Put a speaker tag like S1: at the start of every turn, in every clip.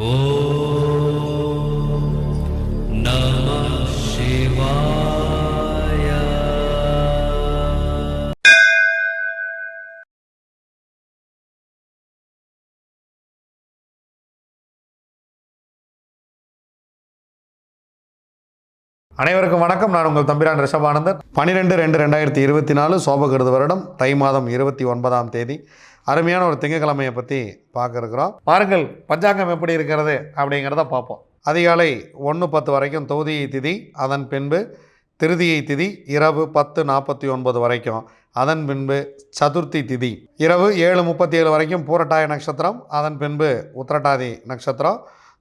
S1: அனைவருக்கும் வணக்கம். நான் உங்கள் தம்பிரான் ரிஷபானந்தன். 12/2/2024 சோபகிருது வருடம் தை மாதம் 29ஆம் தேதி அருமையான ஒரு திங்கக்கிழமையை பற்றி பார்க்க இருக்கிறோம். பாருங்கள் பஞ்சாங்கம் எப்படி இருக்கிறது அப்படிங்கிறத பார்ப்போம். அதிகாலை 1:10 வரைக்கும் தௌதியை திதி, அதன் பின்பு திருதியை திதி இரவு 10:49 வரைக்கும், அதன் பின்பு சதுர்த்தி திதி இரவு 7:37 வரைக்கும் பூரட்டாய நட்சத்திரம், அதன் பின்பு உத்திரட்டாதி நட்சத்திரம்.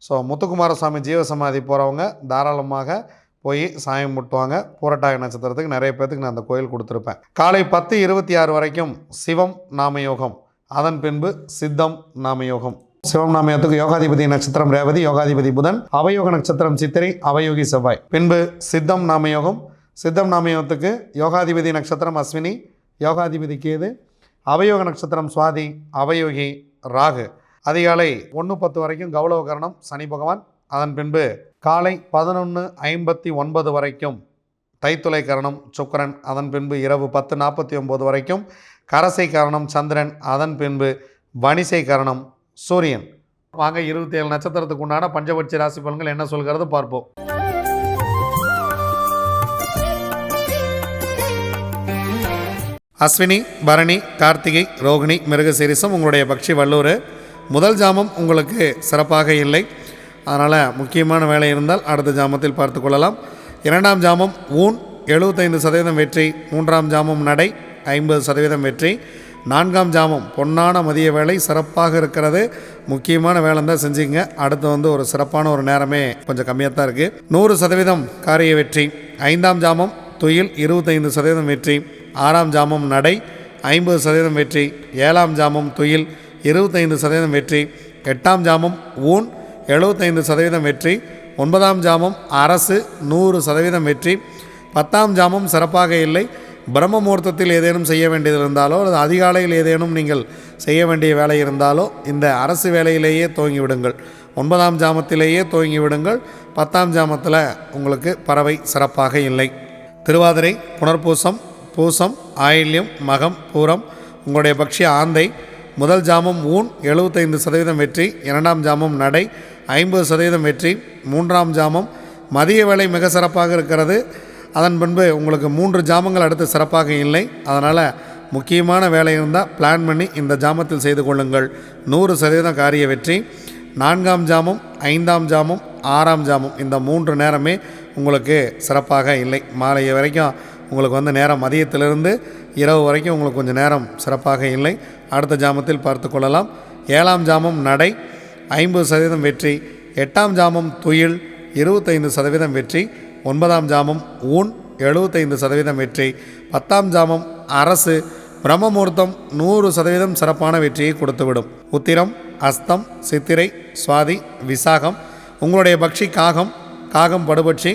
S1: ஸோ முத்துக்குமாரசாமி ஜீவசமாதி போகிறவங்க தாராளமாக போய் சாயம் முட்டுவாங்க. பூரட்டாய நட்சத்திரத்துக்கு நிறைய பேர்த்துக்கு நான் அந்த கோயில் கொடுத்துருப்பேன். காலை 10:26 வரைக்கும் சிவம் நாமயோகம், அதன் பின்பு சித்தம் நாமயோகம். சிவம் நாமயோகத்துக்கு யோகாதிபதி நட்சத்திரம் ரேவதி, யோகாதிபதி புதன், அவயோக நட்சத்திரம் சித்திரை, அவயோகி செவ்வாய். பின்பு சித்தம் நாமயோகம். சித்தம் நாமயோகத்துக்கு யோகாதிபதி நட்சத்திரம் அஸ்வினி, யோகாதிபதி கேது, அவயோக நட்சத்திரம் சுவாதி, அவயோகி ராகு. அதிகாலை 1:10 வரைக்கும் கௌளவ கரணம் சனி பகவான், அதன் பின்பு காலை 11:59 வரைக்கும் தைத்துளை கரணம் சுக்கிரன், அதன் பின்பு இரவு 10:49 வரைக்கும் கரசை கரணம் சந்திரன், அதன் பின்பு வணிசை கரணம் சூரியன். வாங்க 27 நட்சத்திரத்துக்கு உண்டான பஞ்சபட்சி ராசி பலன்கள் என்ன சொல்கிறது பார்ப்போம். அஸ்வினி, பரணி, கார்த்திகை, ரோகிணி, மிருகசீரிசம் உங்களுடைய பக்ஷி வல்லூர். முதல் ஜாமம் உங்களுக்கு சிறப்பாக இல்லை, அதனால் முக்கியமான வேலை இருந்தால் அடுத்த ஜாமத்தில் பார்த்து கொள்ளலாம். இரண்டாம் ஜாமம் ஊன் 75% வெற்றி, மூன்றாம் ஜாமம் நடை 50% வெற்றி, நான்காம் ஜாமம் பொன்னான மதிய வேலை சிறப்பாக இருக்கிறது. முக்கியமான வேலை தான் செஞ்சுங்க. அடுத்து ஒரு சிறப்பான ஒரு நேரமே கொஞ்சம் கம்மியாக தான் இருக்குது. 100% காரிய வெற்றி. ஐந்தாம் ஜாமம் துயில் 25% வெற்றி, ஆறாம் ஜாமம் நடை 50% வெற்றி, ஏழாம் ஜாமம் துயில் 25% வெற்றி, எட்டாம் ஜாமம் ஊன் 75% வெற்றி, ஒன்பதாம் ஜாமம் அரசு 100% வெற்றி, 10ஆம் ஜாமம் சிறப்பாக இல்லை. பிரம்ம முகூர்த்தத்தில் ஏதேனும் செய்ய வேண்டியது இருந்தாலோ அல்லது அதிகாலையில் ஏதேனும் நீங்கள் செய்ய வேண்டிய வேலை இருந்தாலோ இந்த அரசு வேலையிலேயே துவங்கி விடுங்கள். 9ஆம் ஜாமத்திலேயே துவங்கி விடுங்கள். 10ஆம் ஜாமத்தில் உங்களுக்கு பறவை சிறப்பாக இல்லை. திருவாதிரை, புனர்பூசம், பூசம், ஆயில்யம், மகம், பூரம் உங்களுடைய பக்ஷி ஆந்தை. முதல் ஜாமம் ஊன் 75% வெற்றி, இரண்டாம் ஜாமம் நடை 50% வெற்றி, மூன்றாம் ஜாமம் மதிய வேலை மிக சிறப்பாக இருக்கிறது. அதன் பின்பு உங்களுக்கு 3 ஜாமங்கள் அடுத்து சிறப்பாக இல்லை. அதனால் முக்கியமான வேலை இருந்தால் பிளான் பண்ணி இந்த ஜாமத்தில் செய்து கொள்ளுங்கள். 100% காரிய வெற்றி. நான்காம் ஜாமம், ஐந்தாம் ஜாமம், ஆறாம் ஜாமம் இந்த 3 நேரமே உங்களுக்கு சிறப்பாக இல்லை. மாலை வரைக்கும் உங்களுக்கு நேரம் மதியத்திலிருந்து இரவு வரைக்கும் உங்களுக்கு கொஞ்சம் நேரம் சிறப்பாக இல்லை. அடுத்த ஜாமத்தில் பார்த்து கொள்ளலாம். ஏழாம் ஜாமம் நடை 50% வெற்றி, எட்டாம் ஜாமம் துயில் 25% வெற்றி, ஒன்பதாம் ஜாமம் ஊன் 75% வெற்றி, 10ஆம் ஜாமம் அரசு பிரம்ம முகூர்த்தம் 100% சிறப்பான வெற்றியை கொடுத்துவிடும். உத்திரம், அஸ்தம், சித்திரை, சுவாதி, விசாகம் உங்களுடைய பக்ஷி காகம். காகம் படுபட்சி.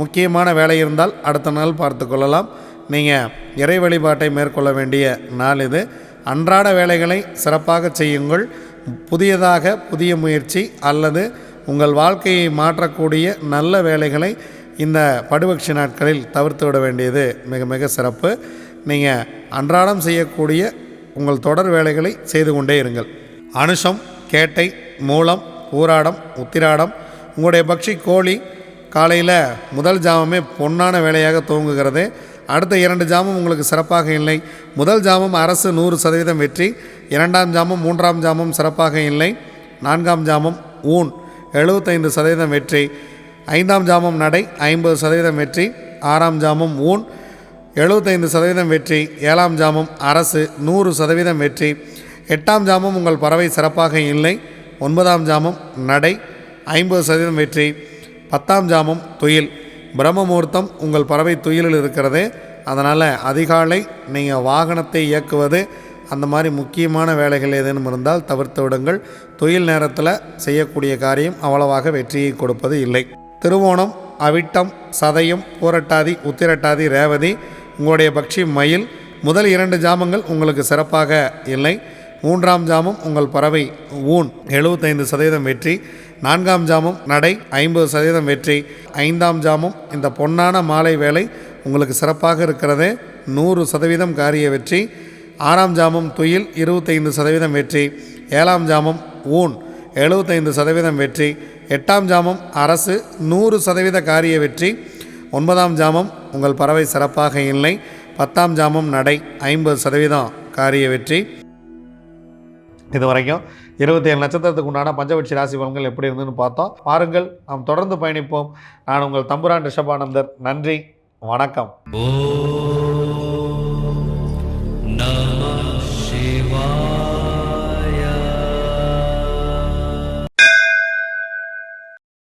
S1: முக்கியமான வேலை இருந்தால் அடுத்த நாள் பார்த்து கொள்ளலாம். நீங்கள் இறை வழிபாட்டை மேற்கொள்ள வேண்டிய நாள் இது. அன்றாட வேலைகளை சிறப்பாக செய்யுங்கள். புதிய முயற்சி அல்லது உங்கள் வாழ்க்கையை மாற்றக்கூடிய நல்ல வேலைகளை இந்த படுபட்சி நாட்களில் தவிர்த்து விட வேண்டியது மிக மிக சிறப்பு. நீங்கள் அன்றாடம் செய்யக்கூடிய உங்கள் தொடர் வேலைகளை செய்து கொண்டே இருங்கள். அனுஷம், கேட்டை, மூலம், பூராடம், உத்திராடம் உங்களுடைய பக்ஷி கோழி. காலையில் முதல் ஜாமமே பொன்னான வேலையாக துவங்குகிறது. அடுத்த 2 ஜாமம் உங்களுக்கு சிறப்பாக இல்லை. முதல் ஜாமம் அரசு 100% வெற்றி, இரண்டாம் ஜாமம், மூன்றாம் ஜாமம் சிறப்பாக இல்லை, நான்காம் ஜாமம் ஊன் 75% வெற்றி, ஐந்தாம் ஜாமம் நடை 50% வெற்றி, ஆறாம் ஜாமம் ஊன் 75% வெற்றி, ஏழாம் ஜாமம் அரசு 100% வெற்றி, எட்டாம் ஜாமம் உங்கள் பறவை சிறப்பாக இல்லை, ஒன்பதாம் ஜாமம் நடை 50% வெற்றி, 10ஆம் ஜாமம் துயில். பிரம்ம முகூர்த்தம் உங்கள் பறவை துயிலில் இருக்கிறது. அதனால் அதிகாலை நீங்கள் வாகனத்தை இயக்குவது அந்த மாதிரி முக்கியமான வேலைகள் ஏதேனும் இருந்தால் தவிர்த்து விடுங்கள். துயில் நேரத்தில் செய்யக்கூடிய காரியம் அவ்வளவாக வெற்றியை கொடுப்பது இல்லை. திருவோணம், அவிட்டம், சதயம், பூரட்டாதி, உத்திரட்டாதி, ரேவதி உங்களுடைய பக்ஷி மயில். முதல் 2 ஜாமங்கள் உங்களுக்கு சிறப்பாக இல்லை. மூன்றாம் ஜாமம் உங்கள் பறவை ஊன் 75% வெற்றி. நான்காம் ஜாமம் நடை 50% வெற்றி. ஐந்தாம் ஜாமம் இந்த பொன்னான மாலை வேலை உங்களுக்கு சிறப்பாக இருக்கிறது, 100% காரிய வெற்றி. ஆறாம் ஜாமம் துயில் 25% வெற்றி. ஏழாம் ஜாமம் ஊன் 75% வெற்றி. எட்டாம் ஜாமம் அரசு 100% காரிய வெற்றி. ஒன்பதாம் ஜாமம் உங்கள் பறவை சிறப்பாக இல்லை. 10ஆம் ஜாமம் நடை 50% காரிய வெற்றி. இது வரைக்கும் 27 நட்சத்திரத்துக்கு உண்டான பஞ்சபட்சி ராசி பலன்கள் எப்படி இருந்துன்னு பார்த்தோம். பாருங்கள், நாம் தொடர்ந்து பயணிப்போம். நான் உங்கள் தம்புரான் ரிஷபானந்தர். நன்றி, வணக்கம்.